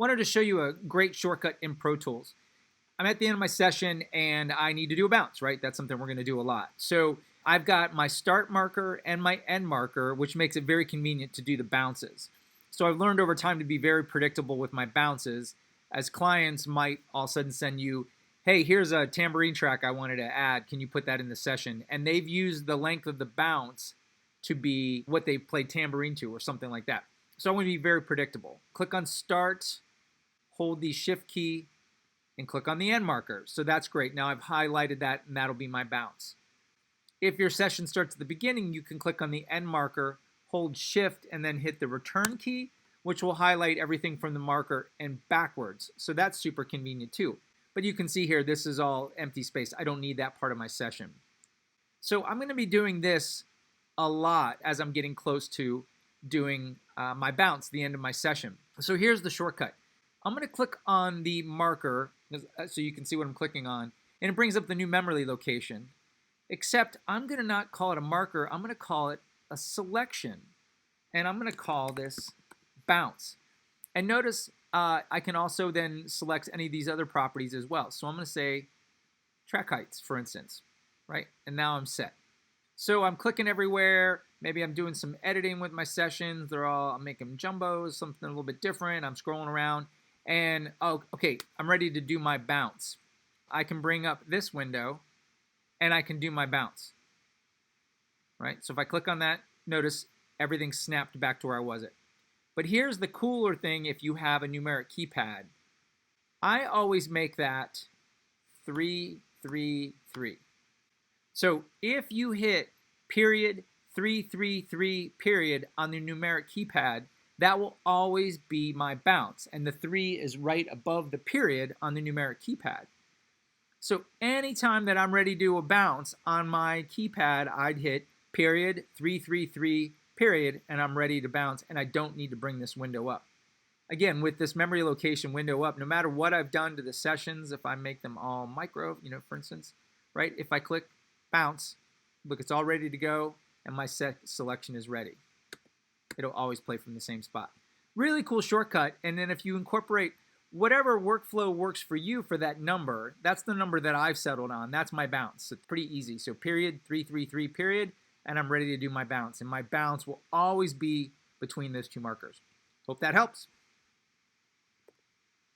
wanted to show you a great shortcut in Pro Tools. I'm at the end of my session and I need to do a bounce, right? That's something we're going to do a lot. So I've got my start marker and my end marker, which makes it very convenient to do the bounces. So I've learned over time to be very predictable with my bounces, as clients might all of a sudden send you, hey, here's a tambourine track I wanted to add. Can you put that in the session? And they've used the length of the bounce to be what they play tambourine to or something like that. So I want to be very predictable. Click on start, hold the shift key, and click on the end marker. So that's great. Now I've highlighted that and that'll be my bounce. If your session starts at the beginning, you can click on the end marker, hold shift, and then hit the return key, which will highlight everything from the marker and backwards. So that's super convenient too. But you can see here, this is all empty space. I don't need that part of my session. So I'm going to be doing this a lot as I'm getting close to doing my bounce, the end of my session. So here's the shortcut. I'm going to click on the marker so you can see what I'm clicking on, and it brings up the new memory location. Except I'm going to not call it a marker. I'm going to call it a selection, and I'm going to call this bounce. And notice I can also then select any of these other properties as well. So I'm going to say track heights, for instance, right? And now I'm set. So I'm clicking everywhere. Maybe I'm doing some editing with my sessions. I'm making them jumbos, something a little bit different. I'm scrolling around, and oh, okay, I'm ready to do my bounce. I can bring up this window, and I can do my bounce. Right? So if I click on that, notice everything snapped back to where I was at. But here's the cooler thing if you have a numeric keypad. I always make that 3, 3, 3. So if you hit period 3, 3, 3 period on the numeric keypad, that will always be my bounce. And the 3 is right above the period on the numeric keypad. So anytime that I'm ready to do a bounce on my keypad, I'd hit period 3, 3, 3 period, and I'm ready to bounce, and I don't need to bring this window up. Again, with this memory location window up, no matter what I've done to the sessions, if I make them all micro, for instance, right? If I click bounce, look, it's all ready to go, and my set selection is ready. It'll always play from the same spot. Really cool shortcut, and then if you incorporate whatever workflow works for you for that number, that's the number that I've settled on. That's my bounce. It's pretty easy. So period 3, 3, 3 period, and I'm ready to do my bounce. And my bounce will always be between those two markers. Hope that helps.